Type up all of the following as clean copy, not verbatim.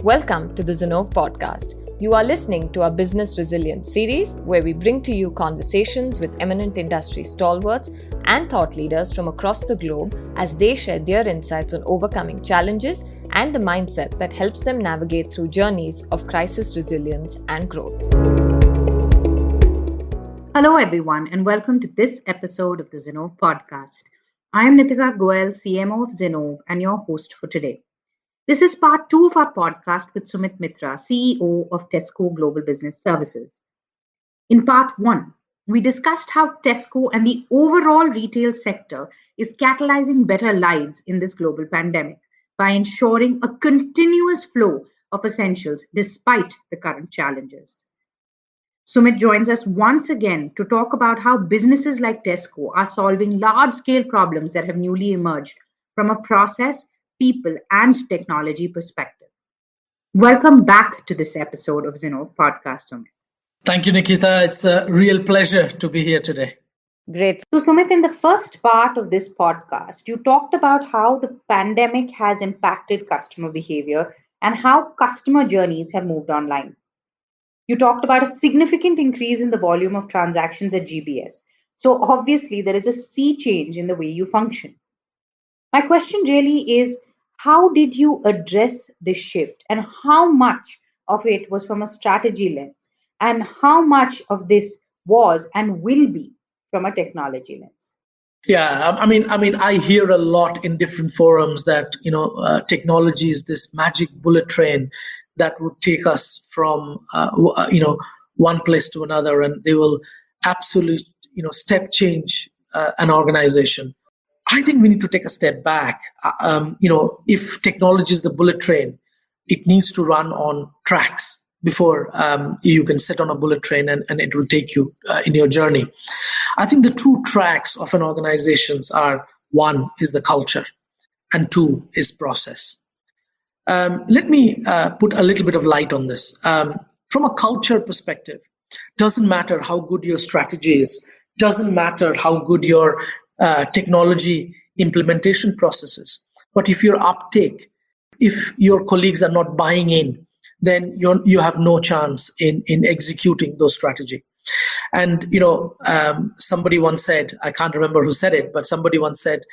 Welcome to the Zenove podcast. You are listening to our Business Resilience series, where we bring to you conversations with eminent industry stalwarts and thought leaders from across the globe as they share their insights on overcoming challenges and the mindset that helps them navigate through journeys of crisis resilience and growth. Hello, everyone, and welcome to this episode of the Zenove podcast. I am Nitika Goel, CMO of Zenove, and your host for today. This is part 2 of our podcast with Sumit Mitra, CEO of Tesco Global Business Services. In part 1, we discussed how Tesco and the overall retail sector is catalyzing better lives in this global pandemic by ensuring a continuous flow of essentials despite the current challenges. Sumit joins us once again to talk about how businesses like Tesco are solving large-scale problems that have newly emerged from a process, people, and technology perspective. Welcome back to this episode of Zenove Podcast, Sumit. Thank you, Nikita. It's a real pleasure to be here today. Great. So, Sumit, in the first part of this podcast, you talked about how the pandemic has impacted customer behavior and how customer journeys have moved online. You talked about a significant increase in the volume of transactions at GBS. So, obviously, there is a sea change in the way you function. My question really is, how did you address this shift, and how much of it was from a strategy lens, and how much of this was and will be from a technology lens? Yeah, I hear a lot in different forums that technology is this magic bullet train that would take us from one place to another, and they will absolutely step change an organization. I think we need to take a step back. If technology is the bullet train, it needs to run on tracks before you can sit on a bullet train and it will take you in your journey. I think the two tracks of an organization are, one is the culture and two is process. Let me put a little bit of light on this. From a culture perspective, doesn't matter how good your strategy is, doesn't matter how good your technology implementation processes. But if your uptake, if your colleagues are not buying in, then you have no chance in executing those strategy. And somebody once said, I can't remember who said it, but somebody once said,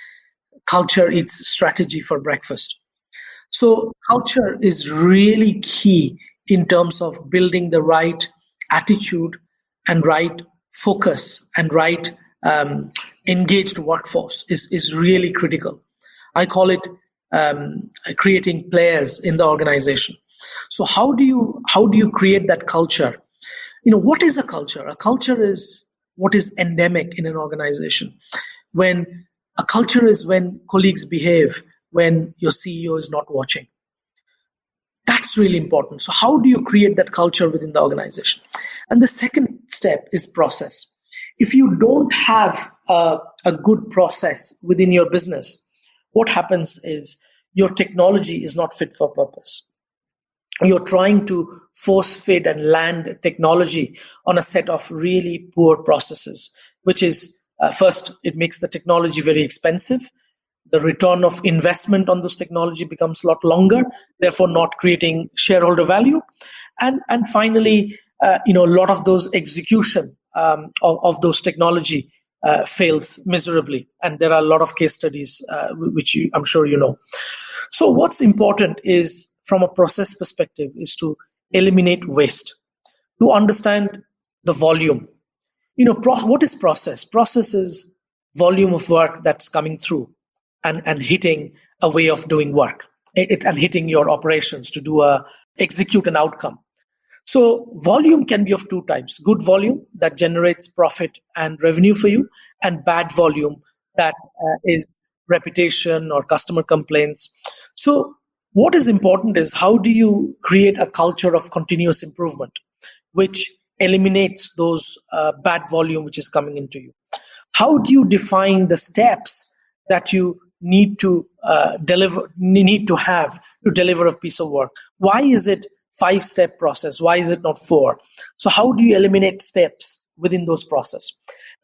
culture eats strategy for breakfast. So culture is really key in terms of building the right attitude and right focus and right engaged workforce is really critical. I call it creating players in the organization. So how do you create that culture? What is a culture? A culture is what is endemic in an organization. When a culture is when colleagues behave when your CEO is not watching. That's really important. So how do you create that culture within the organization? And the second step is process. If you don't have a good process within your business, what happens is your technology is not fit for purpose. You're trying to force fit and land technology on a set of really poor processes, which is first, it makes the technology very expensive. The return of investment on this technology becomes a lot longer, therefore not creating shareholder value. And finally, a lot of those execution of those technology fails miserably. And there are a lot of case studies, which I'm sure you know. So what's important is, from a process perspective, is to eliminate waste, to understand the volume. What is process? Process is volume of work that's coming through and hitting a way of doing work and hitting your operations to execute an outcome. So volume can be of two types: good volume that generates profit and revenue for you, and bad volume that is reputation or customer complaints. So what is important is, how do you create a culture of continuous improvement, which eliminates those bad volume which is coming into you? How do you define the steps that you need to have to deliver a piece of work? Why is it 5-step process? Why is it not 4? So how do you eliminate steps within those process?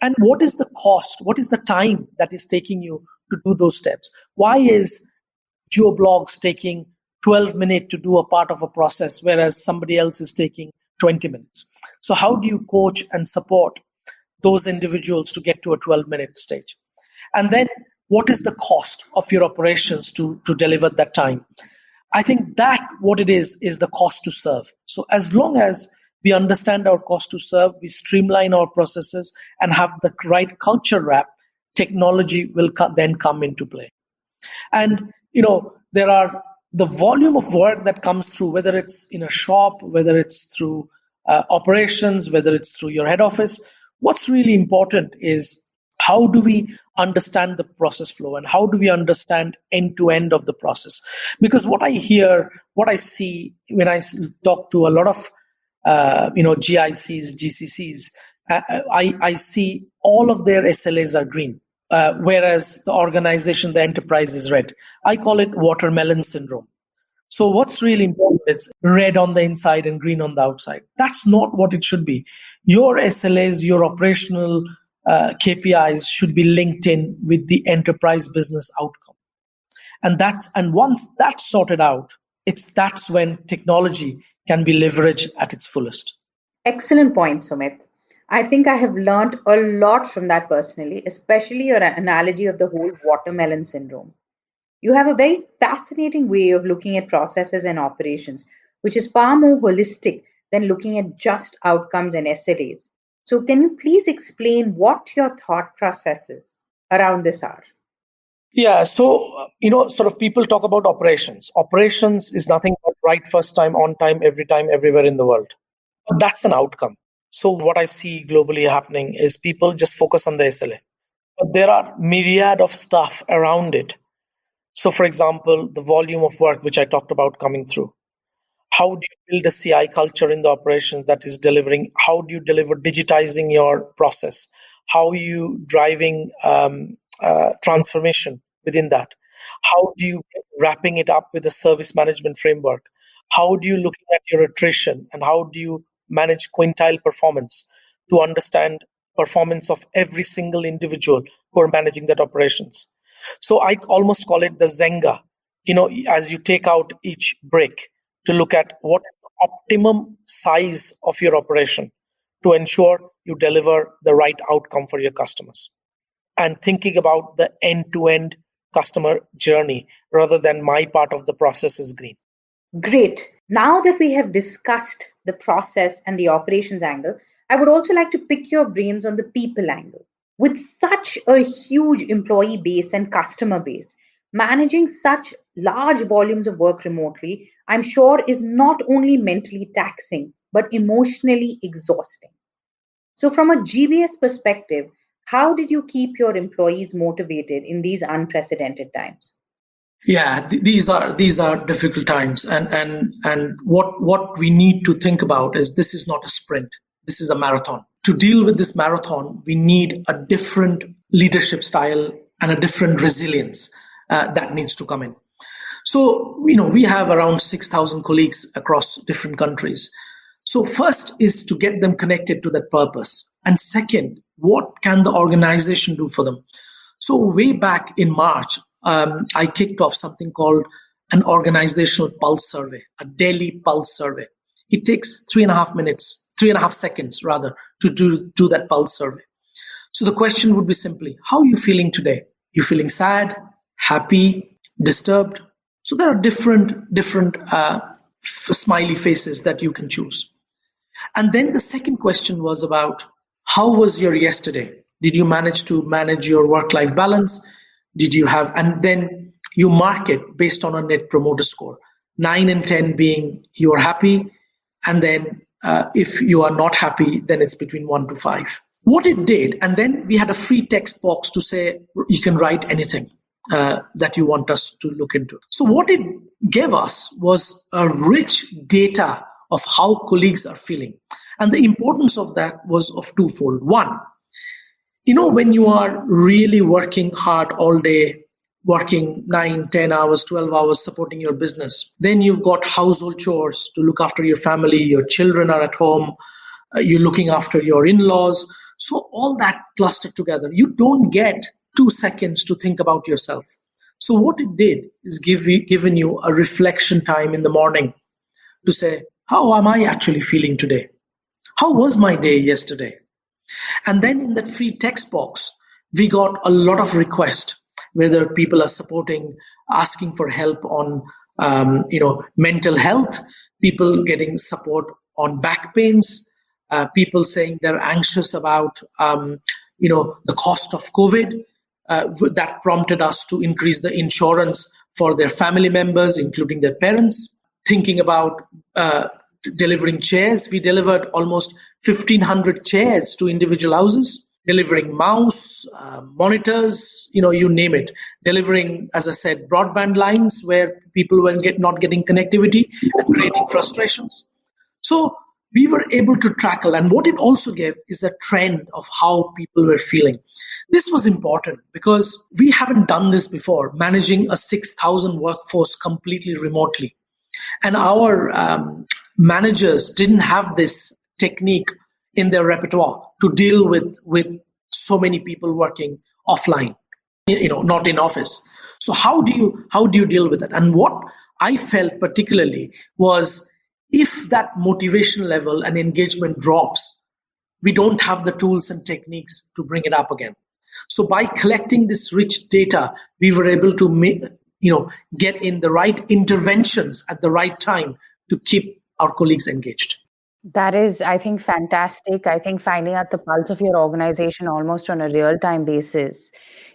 And what is the cost? What is the time that is taking you to do those steps? Why is Joe Blogs taking 12 minutes to do a part of a process, whereas somebody else is taking 20 minutes. So how do you coach and support those individuals to get to a 12-minute stage? And then what is the cost of your operations to deliver that time? I think that what it is the cost to serve. So as long as we understand our cost to serve, we streamline our processes and have the right culture wrap, technology will then come into play. And, there are the volume of work that comes through, whether it's in a shop, whether it's through operations, whether it's through your head office. What's really important is how do we understand the process flow and how do we understand end to end of the process? Because what I hear, what I see when I talk to a lot of GICs, GCCs, I see all of their SLAs are green, whereas the organization, the enterprise is red. I call it watermelon syndrome. So what's really important is red on the inside and green on the outside. That's not what it should be. Your SLAs, your operational KPIs should be linked in with the enterprise business outcome. And once that's sorted out, that's when technology can be leveraged at its fullest. Excellent point, Sumit. I think I have learned a lot from that personally, especially your analogy of the whole watermelon syndrome. You have a very fascinating way of looking at processes and operations, which is far more holistic than looking at just outcomes and SLAs. So, can you please explain what your thought processes around this are? Yeah, so, sort of people talk about operations. Operations is nothing but right first time, on time, everywhere in the world. But that's an outcome. So what I see globally happening is people just focus on the SLA. But there are myriad of stuff around it. So, for example, the volume of work, which I talked about coming through. How do you build a CI culture in the operations that is delivering? How do you deliver digitizing your process? How are you driving transformation within that? How do you wrapping it up with a service management framework? How do you looking at your attrition and how do you manage quintile performance to understand performance of every single individual who are managing that operations? So I almost call it the Zenga, as you take out each brick to look at what is the optimum size of your operation to ensure you deliver the right outcome for your customers. And thinking about the end-to-end customer journey rather than my part of the process is green. Great. Now that we have discussed the process and the operations angle, I would also like to pick your brains on the people angle. With such a huge employee base and customer base, managing such large volumes of work remotely, I'm sure is not only mentally taxing, but emotionally exhausting. So from a GBS perspective, how did you keep your employees motivated in these unprecedented times? Yeah, these are difficult times, and what we need to think about is this is not a sprint. This is a marathon. To deal with this marathon, we need a different leadership style and a different resilience that needs to come in. So, we have around 6,000 colleagues across different countries. So first is to get them connected to that purpose. And second, what can the organization do for them? So way back in March, I kicked off something called an organizational pulse survey, a daily pulse survey. It takes 3.5 seconds rather, to do that pulse survey. So the question would be simply, how are you feeling today? You feeling sad, happy, disturbed? So there are different smiley faces that you can choose. And then the second question was about, how was your yesterday? Did you manage to manage your work-life balance? And then you mark it based on a net promoter score, 9 and 10 being you are happy. And then if you are not happy, then it's between 1 to 5. What it did, and then we had a free text box to say, you can write anything that you want us to look into. So what it gave us was a rich data of how colleagues are feeling. And the importance of that was of twofold. One, when you are really working hard all day, working 9, 10 hours, 12 hours, supporting your business, then you've got household chores to look after your family, your children are at home, you're looking after your in-laws. So all that clustered together, you don't get 2 seconds to think about yourself. So what it did is given you a reflection time in the morning to say, how am I actually feeling today? How was my day yesterday? And then in that free text box, we got a lot of requests, whether people are supporting, asking for help on, mental health, people getting support on back pains, people saying they're anxious about, the cost of COVID. That prompted us to increase the insurance for their family members, including their parents. Thinking about delivering chairs, we delivered almost 1,500 chairs to individual houses, delivering mouse, monitors, you name it, delivering, as I said, broadband lines where people were not getting connectivity and creating frustrations. So we were able to tackle, and what it also gave is a trend of how people were feeling. This was important because we haven't done this before, managing a 6,000 workforce completely remotely. And our managers didn't have this technique in their repertoire to deal with so many people working offline, not in office. So how do you deal with it? And what I felt particularly was, if that motivation level and engagement drops, we don't have the tools and techniques to bring it up again. So by collecting this rich data, we were able to get in the right interventions at the right time to keep our colleagues engaged. That is, I think, fantastic. I think finding out the pulse of your organization almost on a real-time basis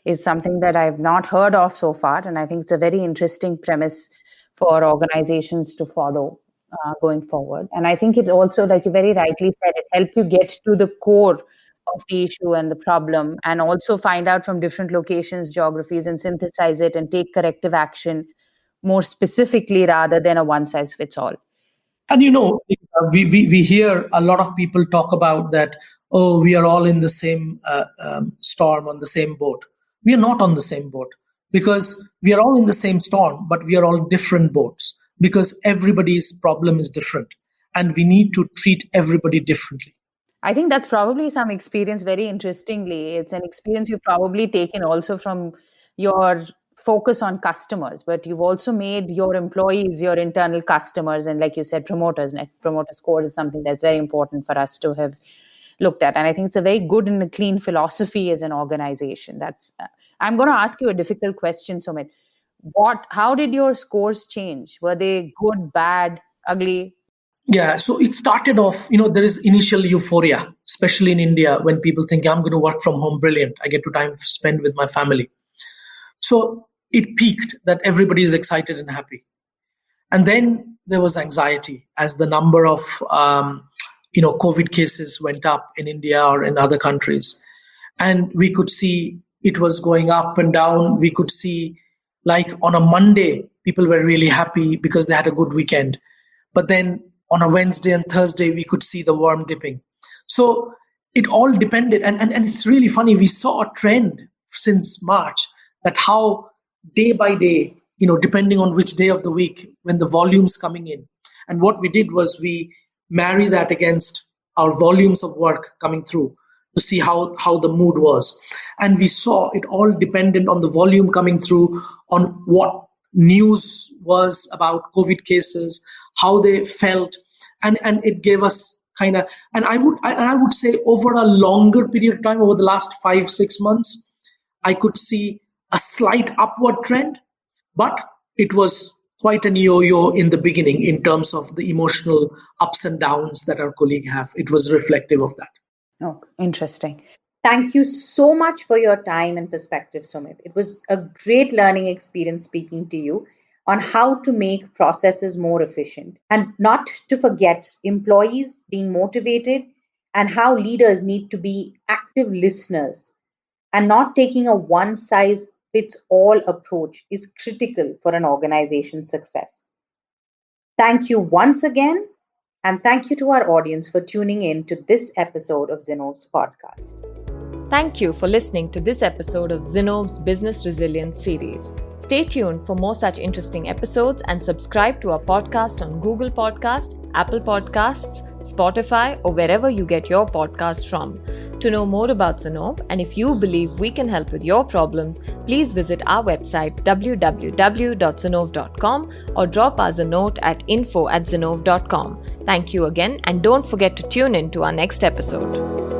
is something that I've not heard of so far. And I think it's a very interesting premise for organizations to follow going forward. And I think it also, like you very rightly said, it helped you get to the core of the issue and the problem, and also find out from different locations, geographies, and synthesize it and take corrective action more specifically rather than a one-size-fits-all. And we hear a lot of people talk about that, oh, we are all in the same storm, on the same boat. We are not on the same boat, because we are all in the same storm, but we are all different boats, because everybody's problem is different and we need to treat everybody differently. I think that's probably some experience. Very interestingly, it's an experience you've probably taken also from your focus on customers, but you've also made your employees your internal customers, and like you said, promoters. Net promoter score is something that's very important for us to have looked at, and I think it's a very good and a clean philosophy as an organization. That's I'm going to ask you a difficult question, Sumit. How did your scores change? Were they good, bad, ugly? Yeah, so it started off, there is initial euphoria, especially in India, when people think, I'm going to work from home, brilliant, I get to time spend with my family. So it peaked that everybody is excited and happy. And then there was anxiety as the number of, COVID cases went up in India or in other countries. And we could see it was going up and down. We could see, like on a Monday, people were really happy because they had a good weekend. But then on a Wednesday and Thursday, we could see the worm dipping. So it all depended. And it's really funny. We saw a trend since March that how day by day, depending on which day of the week, when the volume's coming in. And what we did was we marry that against our volumes of work coming through to see how the mood was. And we saw it all dependent on the volume coming through, on what news was about COVID cases, how they felt, and it gave us kind of, and I would say over a longer period of time, over the last 5-6 months, I could see a slight upward trend, but it was quite an yo-yo in the beginning in terms of the emotional ups and downs that our colleagues have. It was reflective of that. Oh, interesting. Thank you so much for your time and perspective, Sumit. It was a great learning experience speaking to you on how to make processes more efficient, and not to forget employees being motivated, and how leaders need to be active listeners, and not taking a one-size-fits-all approach is critical for an organization's success. Thank you once again, and thank you to our audience for tuning in to this episode of Zennov's podcast. Thank you for listening to this episode of Zennov's Business Resilience series. Stay tuned for more such interesting episodes and subscribe to our podcast on Google Podcast, Apple Podcasts, Spotify, or wherever you get your podcasts from. To know more about Zenove, and if you believe we can help with your problems, please visit our website www.zenove.com or drop us a note at info@zenove.com. Thank you again, and don't forget to tune in to our next episode.